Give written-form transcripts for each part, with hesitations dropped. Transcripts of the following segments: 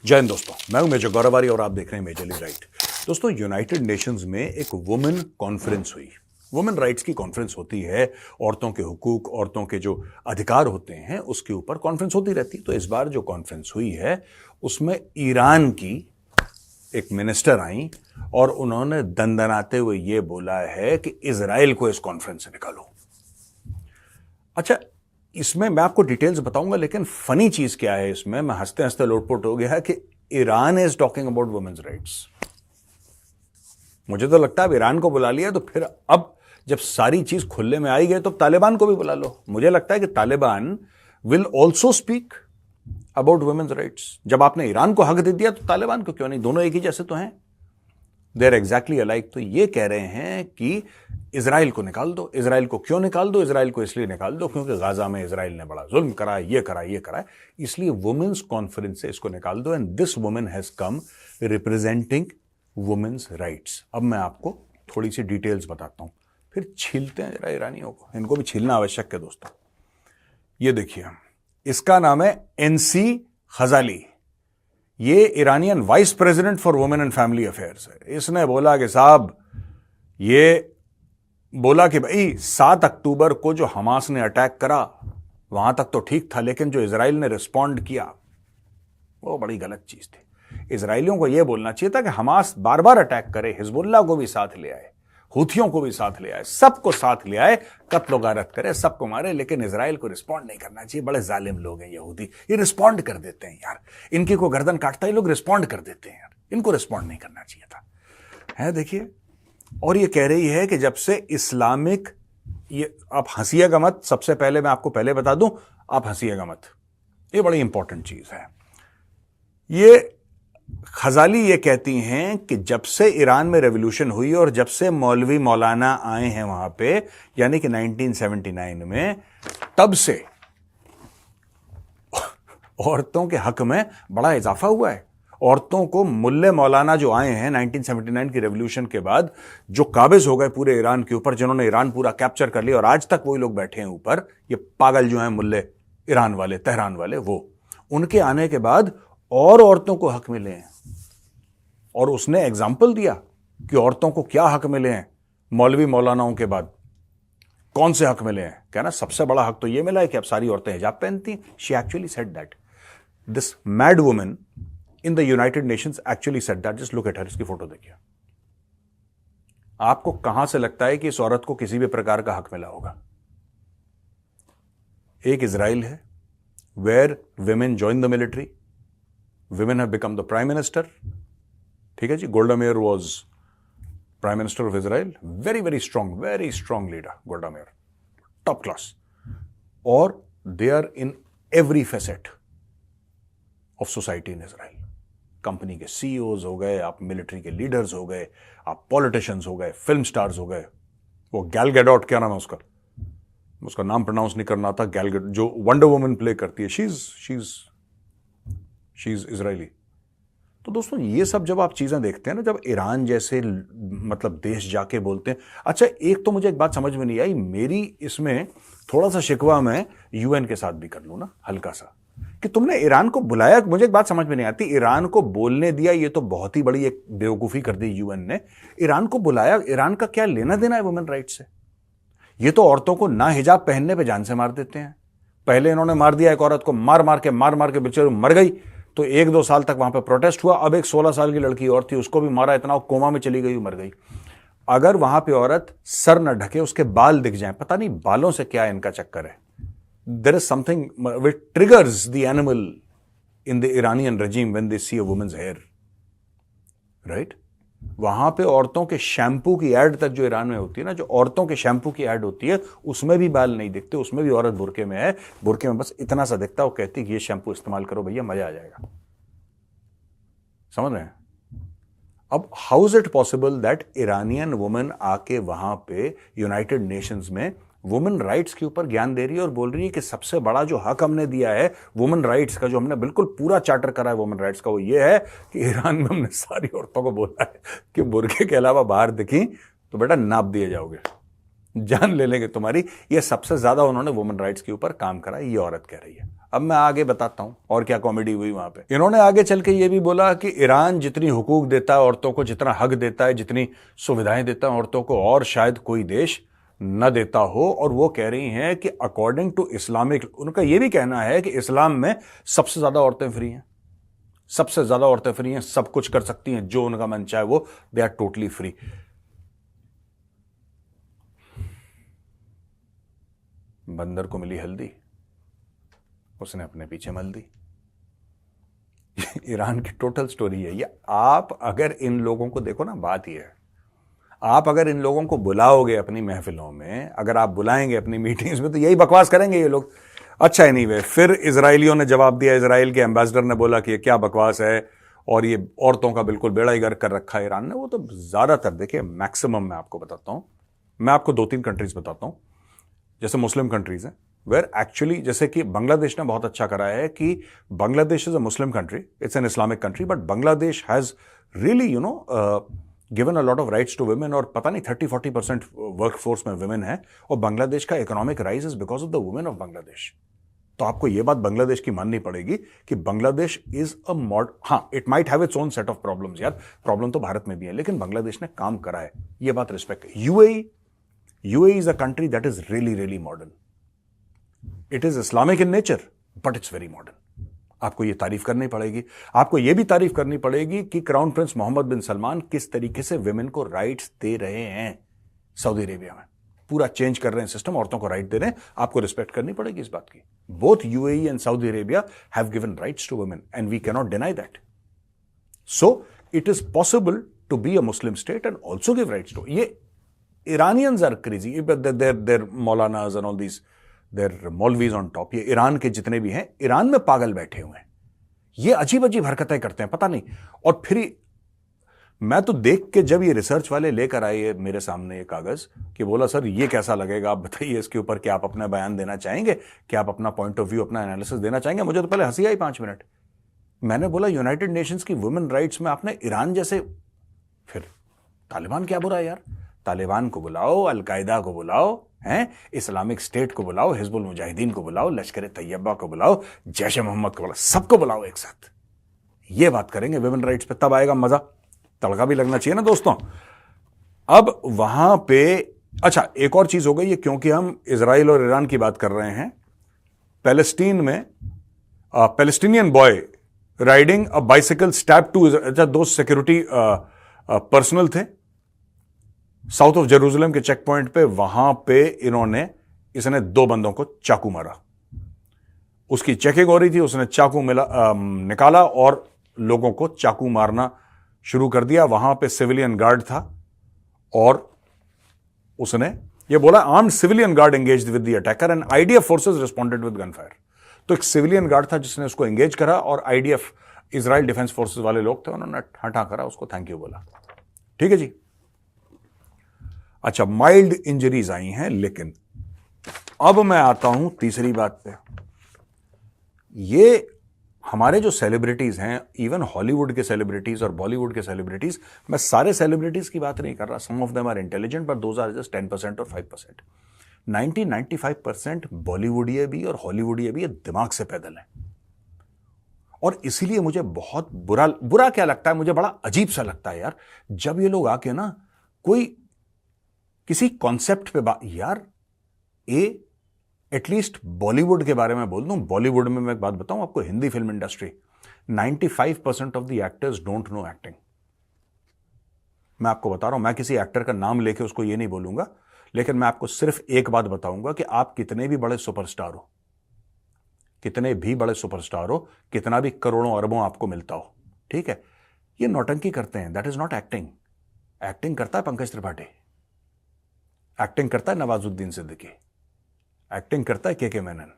जय हिंद दोस्तों, मैं हूं मेजर गौरवारी और आप देख रहे हैं मेजरली राइट। दोस्तों, यूनाइटेड नेशंस में एक वुमेन कॉन्फ्रेंस हुई। वुमेन राइट्स की कॉन्फ्रेंस होती है, औरतों के हुकूक, औरतों के जो अधिकार होते हैं उसके ऊपर कॉन्फ्रेंस होती रहती। तो इस बार जो कॉन्फ्रेंस हुई है उसमें ईरान की एक मिनिस्टर आई और उन्होंने दंदनाते हुए ये बोला है कि इजराइल को इस कॉन्फ्रेंस से निकालो। अच्छा, इसमें मैं आपको डिटेल्स बताऊंगा, लेकिन फनी चीज क्या है इसमें, मैं हंसते हंसते लोटपोट हो गया है कि Iran is talking about women's rights. मुझे तो लगता है अब ईरान को बुला लिया तो फिर अब जब सारी चीज खुले में आई गई तो तालिबान को भी बुला लो। मुझे लगता है कि Taliban will also speak about women's rights. जब आपने ईरान को हक दे दिया तो तालिबान को क्यों नहीं, दोनों एक ही जैसे तो हैं, दे आर एग्जैक्टली अलाइक। तो ये कह रहे हैं कि इजराइल को निकाल दो। इजराइल को क्यों निकाल दो? इजराइल को इसलिए निकाल दो क्योंकि गाजा में इजराइल ने बड़ा जुल्म करा, ये करा, ये करा, इसलिए वुमेन्स कॉन्फ्रेंस से इसको निकाल दो। And this women has come representing women's rights. अब मैं आपको थोड़ी सी डिटेल्स बताता हूं, फिर छीलते हैं जरा ईरानियों को। इनको भी छीलना आवश्यक है दोस्तों। ये देखिए, इसका नाम है एनसी खजाली। ये Iranian vice president for women and family affairs है। इसने बोला कि साहब, ये बोला कि भाई 7 अक्टूबर को जो हमास ने अटैक करा वहां तक तो ठीक था, लेकिन जो इजराइल ने रिस्पॉन्ड किया वो बड़ी गलत चीज थी। इजराइलियों को यह बोलना चाहिए था कि हमास बार बार अटैक करे, हिजबुल्लाह को भी साथ ले आए, हुथियों को भी साथ ले आए, सबको साथ ले आए, कत्ल गारत करे, सबको मारे, लेकिन इजराइल को रिस्पॉन्ड नहीं करना चाहिए। बड़े जालिम लोग हैं यहूदी, ये रिस्पॉन्ड कर देते हैं यार। इनकी को गर्दन काटता है, लोग रिस्पॉन्ड कर देते हैं यार। इनको रिस्पॉन्ड नहीं करना चाहिए था, है देखिए। और ये कह रही है कि जब से इस्लामिक, ये आप हंसिएगा मत, सबसे पहले मैं आपको पहले बता दूं, आप हंसिएगा मत, ये बड़ी इंपॉर्टेंट चीज है। ये खजाली ये कहती हैं कि जब से ईरान में रेवोल्यूशन हुई और जब से मौलवी मौलाना आए हैं वहां पे, यानी कि 1979 में, तब से औरतों के हक में बड़ा इजाफा हुआ है। औरतों को मुल्ले मौलाना जो आए हैं 1979 की रेवोल्यूशन के बाद, जो काबिज हो गए पूरे ईरान के ऊपर, जिन्होंने ईरान पूरा कैप्चर कर लिया और आज तक वही लोग बैठे हैं ऊपर, ये पागल जो हैं मुल्ले ईरान वाले, तेहरान वाले, वो उनके आने के बाद और औरतों को हक मिले हैं। और उसने एग्जाम्पल दिया कि औरतों को क्या हक मिले हैं मौलवी मौलानाओं के बाद। कौन से हक मिले हैं? कहना सबसे बड़ा हक तो यह मिला है कि अब सारी औरतें हिजाब पहनती। She actually said that, this mad woman in the United Nations actually said that. Just look at her. इसकी फोटो देखिए। आपको कहां से लगता है कि इस औरत को किसी भी प्रकार का हक मिला होगा? एक इजराइल है where women join the military, women have become the prime minister. ठीक है जी, Golda Meir was prime minister of Israel. very strong leader, Golda Meir, top class. और they are in every facet of society in Israel. Company के CEOs हो गए, आप military के leaders हो गए, आप पॉलिटिशियंस हो गए, फिल्म स्टार्स हो गए। वो गैल गैडोट, क्या नाम है उसका नाम प्रोनाउंस नहीं करना आता, गैल गैडोट, जो वंडर वुमन प्ले करती है, शी इज इजरायली। तो दोस्तों, ये सब जब आप चीजें देखते हैं ना, जब ईरान जैसे मतलब देश जाके बोलते हैं। अच्छा, एक तो मुझे एक बात समझ में नहीं आई, मेरी इसमें थोड़ा सा शिकवा मैं यूएन के साथ भी कर लूं ना, हल्का सा, कि तुमने ईरान को बुलाया। मुझे एक बात समझ में नहीं आती, ईरान को बोलने दिया, ये तो बहुत ही बड़ी एक बेवकूफी कर दी यूएन ने। ईरान को बुलाया, ईरान का क्या लेना देना है वुमेन राइट से? ये तो औरतों को ना हिजाब पहनने पे जान से मार देते हैं। पहले इन्होंने मार दिया एक औरत को, मार मार के बेचारी मर गई, तो 1-2 साल तक वहां पे प्रोटेस्ट हुआ। अब एक 16 साल की लड़की और थी, उसको भी मारा, इतना कोमा में चली गई, मर गई। अगर वहां पे औरत सर न ढके, उसके बाल दिख जाएं, पता नहीं बालों से क्या इनका चक्कर है। There is something which triggers the animal in the Iranian regime when they see a women's hair, right? वहां पे औरतों के शैम्पू की एड तक जो ईरान में होती है ना, जो औरतों के शैम्पू की एड होती है, उसमें भी बाल नहीं दिखते, उसमें भी औरत बुरके में है, बुरके में बस इतना सा दिखता है। वो कहती है कि ये शैम्पू इस्तेमाल करो भैया, मजा आ जाएगा। समझ रहे हैं? अब how is it possible that Iranian women आके वहां पे यूनाइटेड नेशंस में वुमेन राइट्स के ऊपर ज्ञान दे रही है और बोल रही है कि सबसे बड़ा जो हक हमने दिया है वुमेन राइट्स का, जो हमने बिल्कुल पूरा चार्टर करा है वुमेन राइट्स का, वो ये है कि ईरान में हमने सारी औरतों को बोला है कि बुरके के अलावा बाहर दिखी तो बेटा नाप दिए जाओगे। जान ले लेंगे तुम्हारी। ये सबसे ज्यादा उन्होंने वुमेन राइट्स के ऊपर काम करा, ये औरत कह रही है। अब मैं आगे बताता हूं और क्या कॉमेडी हुई वहां पे। इन्होंने आगे चल के ये भी बोला कि ईरान जितनी हुकूक देता है औरतों को, जितना हक देता है, जितनी सुविधाएं देता है औरतों को, और शायद कोई देश न देता हो। और वो कह रही हैं कि अकॉर्डिंग टू इस्लामिक, उनका ये भी कहना है कि इस्लाम में सबसे ज्यादा औरतें फ्री हैं, सबसे ज्यादा औरतें फ्री हैं, सब कुछ कर सकती हैं, जो उनका मन चाहे वो, दे आर टोटली फ्री। बंदर को मिली हल्दी, उसने अपने पीछे मल दी। ईरान की टोटल स्टोरी है ये। आप अगर इन लोगों को देखो ना, बात ये है, आप अगर इन लोगों को बुलाओगे अपनी महफिलों में, अगर आप बुलाएंगे अपनी मीटिंग्स में, तो यही बकवास करेंगे ये लोग। अच्छा एनीवे, फिर इजराइलियों ने जवाब दिया, इजराइल के एम्बेसडर ने बोला कि ये क्या बकवास है और ये औरतों का बिल्कुल बेड़ा ही गर्क कर रखा है ईरान ने। वो तो ज्यादातर, देखिए मैक्सिमम मैं आपको बताता हूं, मैं आपको 2-3 कंट्रीज बताता हूं जैसे मुस्लिम कंट्रीज हैं, वेयर एक्चुअली, जैसे कि बांग्लादेश ने बहुत अच्छा करा है कि Bangladesh is a Muslim country, it's an Islamic country, but Bangladesh has really given a lot of rights to women, और पता नहीं 30-40% वर्कफोर्स में वुमेन है, और बांग्लादेश का economic rise is because of the women of Bangladesh. तो आपको यह बात बांग्लादेश की माननी पड़ेगी कि बांग्लादेश इज अ हाँ, it might have its own set of problems, यार प्रॉब्लम तो भारत में भी है, लेकिन बांग्लादेश ने काम करा है, यह बात रिस्पेक्ट है। UAE is a country that is really, really modern. It is Islamic in nature, but it's very modern. आपको ये तारीफ करनी पड़ेगी। आपको ये भी तारीफ करनी पड़ेगी कि क्राउन प्रिंस मोहम्मद बिन सलमान किस तरीके से विमेन को राइट्स दे रहे हैं सऊदी अरेबिया में। पूरा चेंज कर रहे हैं सिस्टम, औरतों को राइट दे रहे हैं। आपको रिस्पेक्ट करनी पड़ेगी इस बात की। Both UAE and Saudi Arabia have given rights to women and we cannot deny that. So it is possible to be a Muslim state and also give rights to. ये Iranians are crazy, but they're Maulanas and all these, they're Maulvis on top. ये Iran के जितने भी हैं, Iran में पागल बैठे हुए हैं, ये अजीब अजीब हरकतें करते हैं, पता नहीं। और फिर मैं तो देख के, जब ये रिसर्च वाले लेकर आए मेरे सामने ये कागज, कि बोला सर ये कैसा लगेगा, आप बताइए इसके ऊपर, क्या आप अपना बयान देना चाहेंगे, क्या आप अपना पॉइंट ऑफ व्यू, अपना एनालिसिस देना चाहेंगे। मुझे तो पहले हंसी आई 5 मिनट। मैंने बोला यूनाइटेड नेशंस की वुमेन राइट्स में आपने ईरान जैसे, फिर तालिबान क्या बुरा है यार, तालिबान को बुलाओ, अलकायदा को बुलाओ, हैं, इस्लामिक स्टेट को बुलाओ, हिजबुल मुजाहिदीन को बुलाओ, लश्कर तैयबा को बुलाओ, जैश मोहम्मद को बुलाओ, सबको बुलाओ एक साथ। ये बात करेंगे वुमेन राइट्स पे, तब आएगा मजा। तड़का भी लगना चाहिए ना दोस्तों। अब वहां पे अच्छा एक और चीज हो गई है, क्योंकि हम इजराइल और ईरान की बात कर रहे हैं। पैलेस्टीन में Palestinian boy riding a bicycle stab two, अच्छा 2 सिक्योरिटी पर्सनल थे साउथ ऑफ जेरूसलम के चेक पॉइंट पे, वहां पे इसने 2 बंदों को चाकू मारा। उसकी चेकिंग हो रही थी, उसने चाकू निकाला और लोगों को चाकू मारना शुरू कर दिया। वहां पे सिविलियन गार्ड था और उसने ये बोला, armed civilian guard engaged with the attacker and IDF forces responded with gunfire. तो एक सिविलियन गार्ड था जिसने उसको एंगेज करा, और IDF इजराइल डिफेंस फोर्सेस वाले लोग थे, उन्होंने हटा करा, उसको थैंक यू बोला। ठीक है जी। अच्छा, माइल्ड इंजरीज आई हैं, लेकिन अब मैं आता हूं तीसरी बात पे। ये हमारे जो सेलिब्रिटीज हैं, इवन हॉलीवुड के सेलिब्रिटीज और बॉलीवुड के सेलिब्रिटीज, मैं सारे सेलिब्रिटीज की बात नहीं कर रहा, some of them are intelligent but those are just 10% और 5%। 90-95% बॉलीवुडिये भी और हॉलीवुडिये भी दिमाग से पैदल है। और इसीलिए मुझे बहुत बुरा क्या लगता है, मुझे बड़ा अजीब सा लगता है यार, जब ये लोग आके ना कोई किसी कॉन्सेप्ट पे यार, एटलीस्ट बॉलीवुड के बारे में बोल दूं। बॉलीवुड में मैं एक बात बताऊं आपको, Hindi film industry, 95% of the actors don't know acting. मैं आपको बता रहा हूं, मैं किसी एक्टर का नाम लेके उसको ये नहीं बोलूंगा, लेकिन मैं आपको सिर्फ एक बात बताऊंगा कि आप कितने भी बड़े सुपरस्टार हो, कितने भी बड़े सुपरस्टार हो, कितना भी करोड़ों अरबों आपको मिलता हो, ठीक है, ये नौटंकी करते हैं, that is not acting. Acting करता है पंकज त्रिपाठी, एक्टिंग करता है नवाजुद्दीन सिद्दीकी, एक्टिंग करता है के मेनन,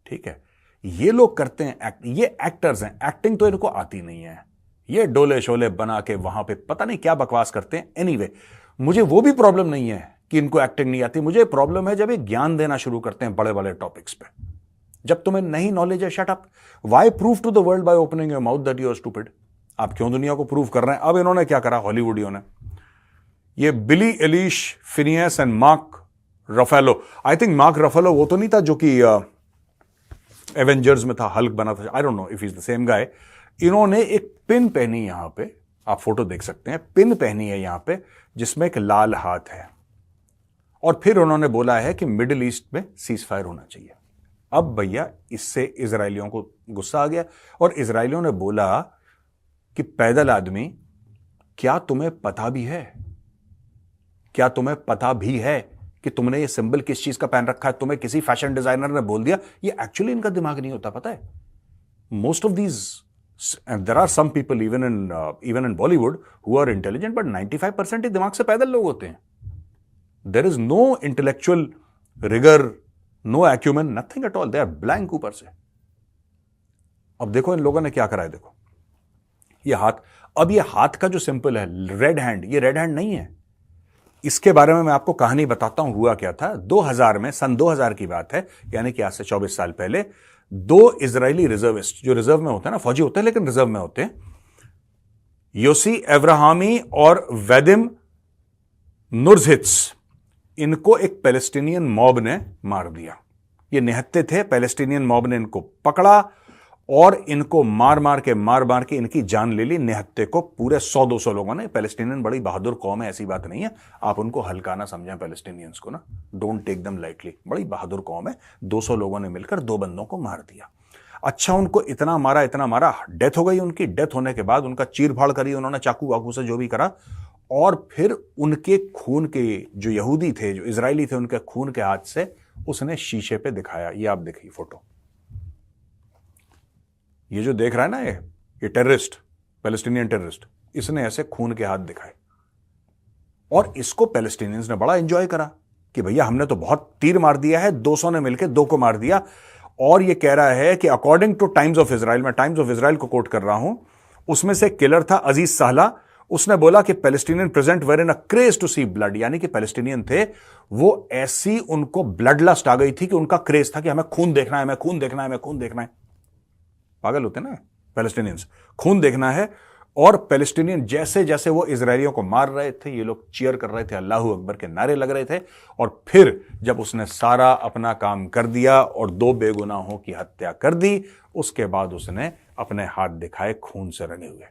ठीक है। ये लोग करते हैं ये एक्टर्स हैं, एक्टिंग तो इनको आती नहीं है, ये डोले शोले बना के वहां पे पता नहीं क्या बकवास करते हैं। एनीवे, मुझे वो भी प्रॉब्लम नहीं है कि इनको एक्टिंग नहीं आती, मुझे प्रॉब्लम है जब ये ज्ञान देना शुरू करते हैं बड़े बड़े टॉपिक्स पे। जब तुम्हें नहीं नॉलेज है, shut up. Why prove to the world by opening your mouth that you are stupid. आप क्यों दुनिया को प्रूव कर रहे हैं। अब इन्होंने क्या करा, हॉलीवुडियों ने, ये Billie Eilish Finneas and Mark Ruffalo, I think Mark Ruffalo वो तो नहीं था जो कि एवेंजर्स में था, हल्क बना था, I don't know if is the same guy. इन्होंने एक पिन पहनी, यहां पे आप फोटो देख सकते हैं, पिन पहनी है यहां पे जिसमें एक लाल हाथ है, और फिर उन्होंने बोला है कि मिडिल ईस्ट में सीज फायर होना चाहिए। अब भैया इससे इजरायलियों को गुस्सा आ गया, और इजरायलियों ने बोला कि पैदल आदमी, क्या तुम्हें पता भी है, क्या तुम्हें पता भी है कि तुमने ये सिंबल किस चीज का पहन रखा है? तुम्हें किसी फैशन डिजाइनर ने बोल दिया? ये एक्चुअली इनका दिमाग नहीं होता, पता है। Most of these, there are some people even in Bollywood who are intelligent, but 95% ही दिमाग से पैदल लोग होते हैं। There is no intellectual rigour, no acumen, nothing at all, they are blank ऊपर से। अब देखो इन लोगों ने क्या करा है, देखो ये हाथ, अब ये हाथ का जो सिंपल है रेड हैंड, ये रेड हैंड नहीं है। इसके बारे में मैं आपको कहानी बताता हूं, हुआ क्या था। 2000 में, सन 2000 की बात है, यानी कि आज से 24 साल पहले, दो इजरायली रिजर्विस्ट, जो रिजर्व में होते हैं ना, फौजी होते हैं लेकिन रिजर्व में होते हैं, योसी एव्राहामी और वेदिम नुर्जित्स, इनको एक पैलेस्टीनियन मॉब ने मार दिया। ये निहत्थे थे, पैलेस्टीनियन मॉब ने इनको पकड़ा और इनको मार मार के इनकी जान ले ली। निहत्थे को पूरे 100-200 लोगों ने। पैलेस्टीनियन बड़ी बहादुर कौम है, ऐसी बात नहीं है, आप उनको हल्का ना समझें पैलेस्टीनियंस को ना, डोंट टेक देम लाइटली, बड़ी बहादुर कौम है। 200 लोगों ने मिलकर 2 बंदों को मार दिया। अच्छा, उनको इतना मारा, डेथ हो गई उनकी। डेथ होने के बाद उनका चीर फाड़ करी उन्होंने, चाकू वाकू से जो भी करा, और फिर उनके खून के, जो यहूदी थे, जो इजरायली थे, उनके खून के हाथ से उसने शीशे पे दिखाया। ये आप देखिए फोटो, ये जो देख रहा है ना, ये टेररिस्ट, पैलेस्टीनियन टेररिस्ट, इसने ऐसे खून के हाथ दिखाए, और इसको पैलेस्टीनियंस ने बड़ा एंजॉय करा कि भैया हमने तो बहुत तीर मार दिया है, 200 ने मिलकर 2 को मार दिया। और ये कह रहा है कि according two times of Israel, मैं टाइम्स ऑफ इजराइल को कोट कर रहा हूं, उसमें से किलर था अजीज साहला। उसने बोला कि Palestinian present were in a craze to see blood, यानी कि पैलेस्टीनियन थे वो, ऐसी उनको ब्लड लस्ट आ गई थी कि उनका क्रेज था कि हमें खून देखना है, हमें खून देखना है, हमें खून देखना है। पागल होते ना पैलेस्टीनियंस, खून देखना है। और पैलेस्टीनियन जैसे जैसे वो इजरायलियों को मार रहे थे, ये लोग चीयर कर रहे थे, अल्लाहू अकबर के नारे लग रहे थे। और फिर जब उसने सारा अपना काम कर दिया और 2 बेगुनाहों की हत्या कर दी, उसके बाद उसने अपने हाथ दिखाए खून से रंगे हुए।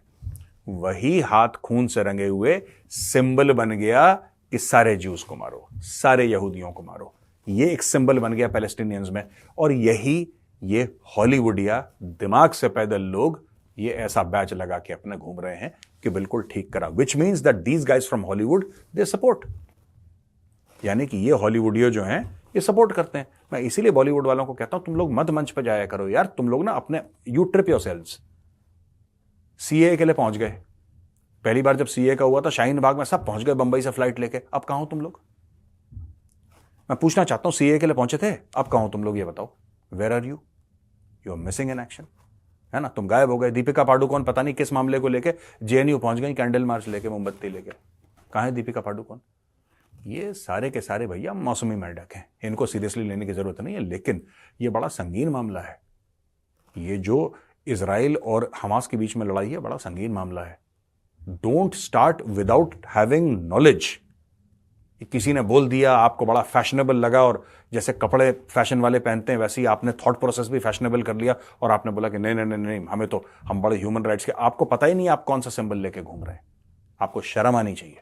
वही हाथ खून से रंगे हुए सिंबल बन गया कि सारे ज्यूज को मारो, सारे यहूदियों को मारो। ये एक सिंबल बन गया पैलेस्टीनियंस में। और यही ये हॉलीवुडिया दिमाग से पैदल लोग ये ऐसा बैच लगा के अपने घूम रहे हैं कि बिल्कुल ठीक करा, which means that these guys from Hollywood they support, यानी कि ये हॉलीवुडियो जो हैं ये सपोर्ट करते हैं। मैं इसीलिए बॉलीवुड वालों को कहता हूं, तुम लोग मत मंच पर जाया करो यार, तुम लोग ना अपने, यू ट्रिप योरसेल्व्स। सीए के लिए पहुंच गए, पहली बार जब सीए का हुआ था शाहीन बाग में सब पहुंच गए बंबई से फ्लाइट लेके, अब कहां हो तुम लोग? मैं पूछना चाहता हूं, सीए के लिए पहुंचे थे, अब कहां हो तुम लोग, ये बताओ। Where are you? You are missing in action, है ना, तुम गायब हो गए। दीपिका पाडुकोण पता नहीं किस मामले को लेके जेएनयू पहुंच गई, कैंडल मार्च लेके, मोमबत्ती लेके। कहां है दीपिका पाडुकोण? ये सारे के सारे भैया मौसमी मेंढक हैं, इनको सीरियसली लेने की जरूरत नहीं है, लेकिन ये बड़ा संगीन मामला है। ये जो इजराइल और हमास के बीच में लड़ाई है, बड़ा संगीन मामला है। Don't start without having knowledge. किसी ने बोल दिया, आपको बड़ा फैशनेबल लगा, और जैसे कपड़े फैशन वाले पहनते हैं वैसे ही आपने थॉट प्रोसेस भी फैशनेबल कर लिया, और आपने बोला कि नहीं नहीं नहीं नहीं, हमें तो, हम बड़े ह्यूमन राइट्स के। आपको पता ही नहीं आप कौन सा सिंबल लेके घूम रहे हैं, आपको शर्म आनी चाहिए।